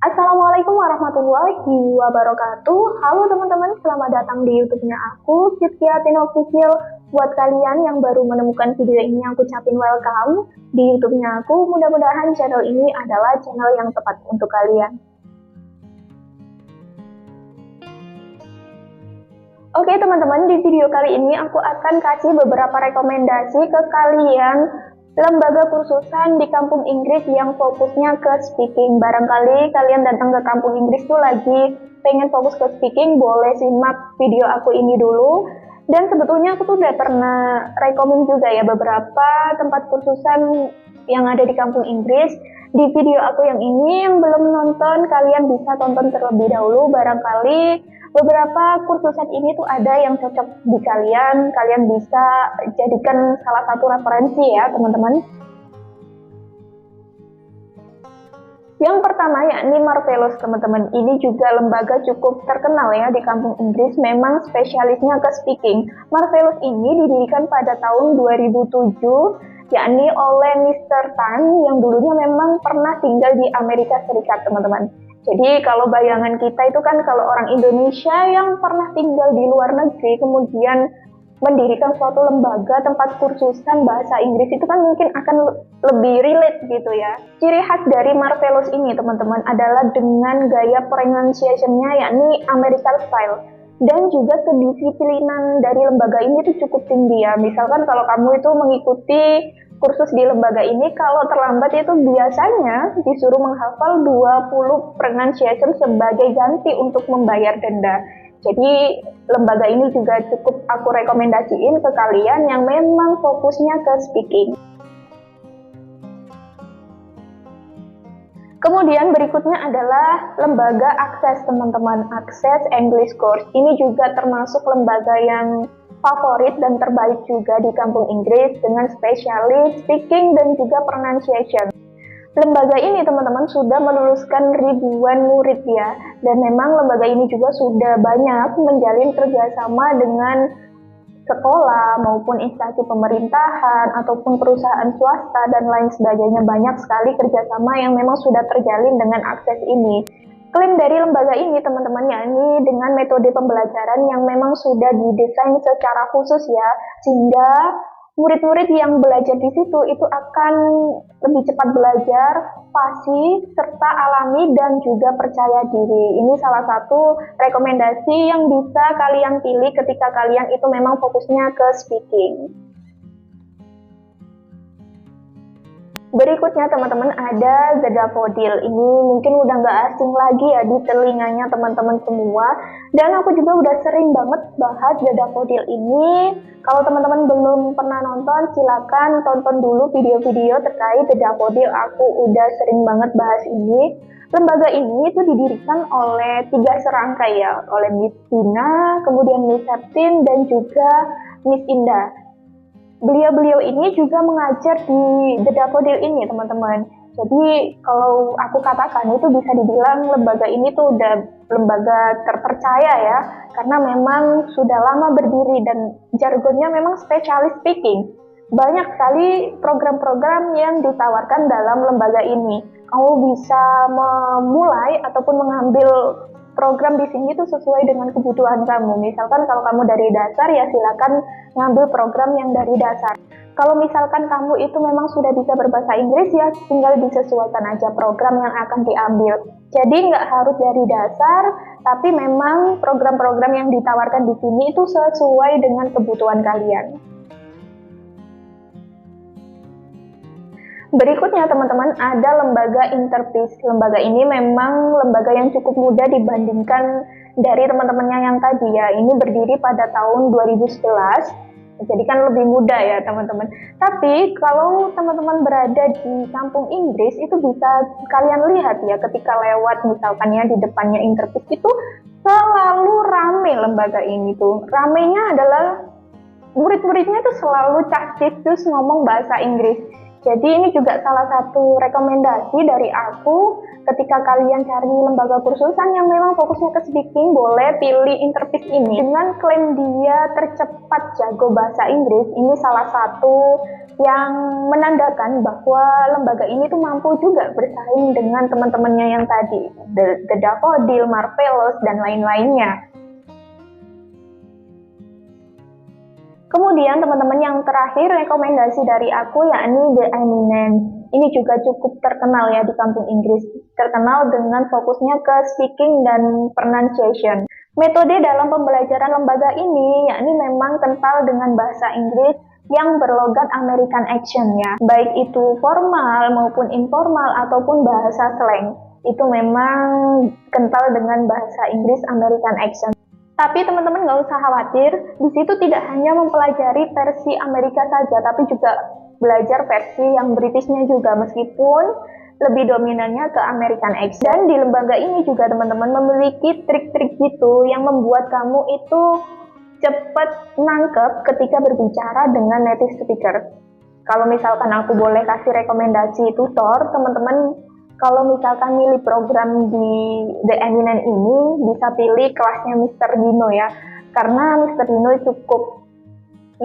Assalamualaikum warahmatullahi wabarakatuh. Halo teman-teman, selamat datang di YouTube-nya aku, Fitkiatin Official. Buat kalian yang baru menemukan video ini, aku ucapin welcome di YouTube-nya aku. Mudah-mudahan channel ini adalah channel yang tepat untuk kalian. Oke teman-teman, di video kali ini aku akan kasih beberapa rekomendasi ke kalian lembaga kursusan di kampung Inggris yang fokusnya ke speaking. Barangkali kalian datang ke kampung Inggris tuh lagi pengen fokus ke speaking, boleh simak video aku ini dulu. Dan sebetulnya aku tuh udah pernah rekomen juga ya beberapa tempat kursusan yang ada di kampung Inggris. Di video aku yang ini, yang belum nonton, kalian bisa tonton terlebih dahulu. Barangkali beberapa kursusan ini tuh ada yang cocok di kalian. Kalian bisa jadikan salah satu referensi ya teman-teman. Yang pertama yakni Marvelous teman-teman. Ini juga lembaga cukup terkenal ya di kampung Inggris. Memang spesialisnya ke speaking. Marvelous ini didirikan pada tahun 2007 yakni oleh Mr. Tan yang dulunya memang pernah tinggal di Amerika Serikat teman-teman. Jadi kalau bayangan kita itu kan kalau orang Indonesia yang pernah tinggal di luar negeri kemudian mendirikan suatu lembaga tempat kursusan bahasa Inggris itu kan mungkin akan lebih relate gitu ya. Ciri khas dari Marvelous ini teman-teman adalah dengan gaya pronunciation-nya yakni American style. Dan juga kedisiplinan dari lembaga ini tuh cukup tinggi ya. Misalkan kalau kamu itu mengikuti kursus di lembaga ini, kalau terlambat itu biasanya disuruh menghafal 20 pronunciation sebagai ganti untuk membayar denda. Jadi lembaga ini juga cukup aku rekomendasiin ke kalian yang memang fokusnya ke speaking. Kemudian berikutnya adalah lembaga Access teman-teman, Access English Course. Ini juga termasuk lembaga yang favorit dan terbaik juga di kampung Inggris dengan spesialis speaking dan juga pronunciation. Lembaga ini teman-teman sudah meluluskan ribuan murid ya, dan memang lembaga ini juga sudah banyak menjalin kerjasama dengan sekolah maupun instansi pemerintahan ataupun perusahaan swasta dan lain sebagainya. Banyak sekali kerjasama yang memang sudah terjalin dengan akses ini. Klaim dari lembaga ini teman-teman yakni dengan metode pembelajaran yang memang sudah didesain secara khusus ya, sehingga murid-murid yang belajar di situ itu akan lebih cepat belajar, fasih, serta alami dan juga percaya diri. Ini salah satu rekomendasi yang bisa kalian pilih ketika kalian itu memang fokusnya ke speaking. Berikutnya teman-teman ada The Daffodil. Ini mungkin udah nggak asing lagi ya di telinganya teman-teman semua. Dan aku juga udah sering banget bahas The Daffodil ini. Kalau teman-teman belum pernah nonton, silakan tonton dulu video-video terkait The Daffodil. Aku udah sering banget bahas ini. Lembaga ini itu didirikan oleh 3 serangkai ya, oleh Miss Tina, kemudian Miss Septin, dan juga Miss Indah. Beliau-beliau ini juga mengajar di The Daffodil ini teman-teman. Jadi kalau aku katakan itu bisa dibilang lembaga ini tuh udah lembaga terpercaya ya, karena memang sudah lama berdiri dan jargonnya memang spesialis speaking. Banyak sekali program-program yang ditawarkan dalam lembaga ini. Kamu bisa memulai ataupun mengambil program di sini tuh sesuai dengan kebutuhan kamu. Misalkan kalau kamu dari dasar ya silakan ngambil program yang dari dasar. Kalau misalkan kamu itu memang sudah bisa berbahasa Inggris ya tinggal disesuaikan aja program yang akan diambil. Jadi nggak harus dari dasar, tapi memang program-program yang ditawarkan di sini itu sesuai dengan kebutuhan kalian. Berikutnya teman-teman ada lembaga Interpeace. Lembaga ini memang lembaga yang cukup muda dibandingkan dari teman-temannya yang tadi ya. Ini berdiri pada tahun 2011. Jadi kan lebih muda ya teman-teman. Tapi kalau teman-teman berada di kampung Inggris itu bisa kalian lihat ya ketika lewat misalkan ya di depannya Interpeace itu selalu rame lembaga ini tuh. Ramenya adalah murid-muridnya tuh selalu cakep terus ngomong bahasa Inggris. Jadi ini juga salah satu rekomendasi dari aku ketika kalian cari lembaga kursusan yang memang fokusnya ke speaking, boleh pilih Interpeach ini. Dengan klaim dia tercepat jago bahasa Inggris, ini salah satu yang menandakan bahwa lembaga ini tuh mampu juga bersaing dengan teman-temannya yang tadi, The Daffodil, Marvelous, dan lain-lainnya. Kemudian teman-teman yang terakhir rekomendasi dari aku yakni The Eminence. Ini juga cukup terkenal ya di kampung Inggris. Terkenal dengan fokusnya ke speaking dan pronunciation. Metode dalam pembelajaran lembaga ini yakni memang kental dengan bahasa Inggris yang berlogat American accent ya. Baik itu formal maupun informal ataupun bahasa slang. Itu memang kental dengan bahasa Inggris American accent. Tapi teman-teman nggak usah khawatir, di situ tidak hanya mempelajari versi Amerika saja, tapi juga belajar versi yang Britishnya juga, meskipun lebih dominannya ke American accent. Dan di lembaga ini juga teman-teman memiliki trik-trik gitu yang membuat kamu itu cepat nangkep ketika berbicara dengan native speaker. Kalau misalkan aku boleh kasih rekomendasi tutor, teman-teman kalau misalkan milih program di The Eminent ini, bisa pilih kelasnya Mr. Dino ya. Karena Mr. Dino cukup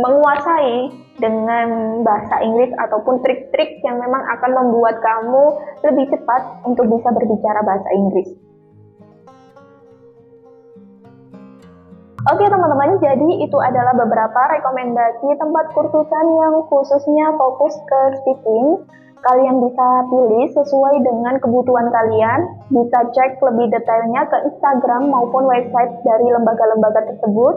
menguasai dengan bahasa Inggris ataupun trik-trik yang memang akan membuat kamu lebih cepat untuk bisa berbicara bahasa Inggris. Oke teman-teman, jadi itu adalah beberapa rekomendasi tempat kursusan yang khususnya fokus ke speaking. Kalian bisa pilih sesuai dengan kebutuhan kalian, bisa cek lebih detailnya ke Instagram maupun website dari lembaga-lembaga tersebut.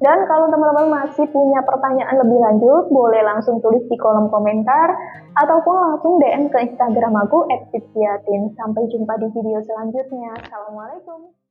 Dan kalau teman-teman masih punya pertanyaan lebih lanjut, boleh langsung tulis di kolom komentar, ataupun langsung DM ke Instagram aku @fitziatin. Sampai jumpa di video selanjutnya. Assalamualaikum.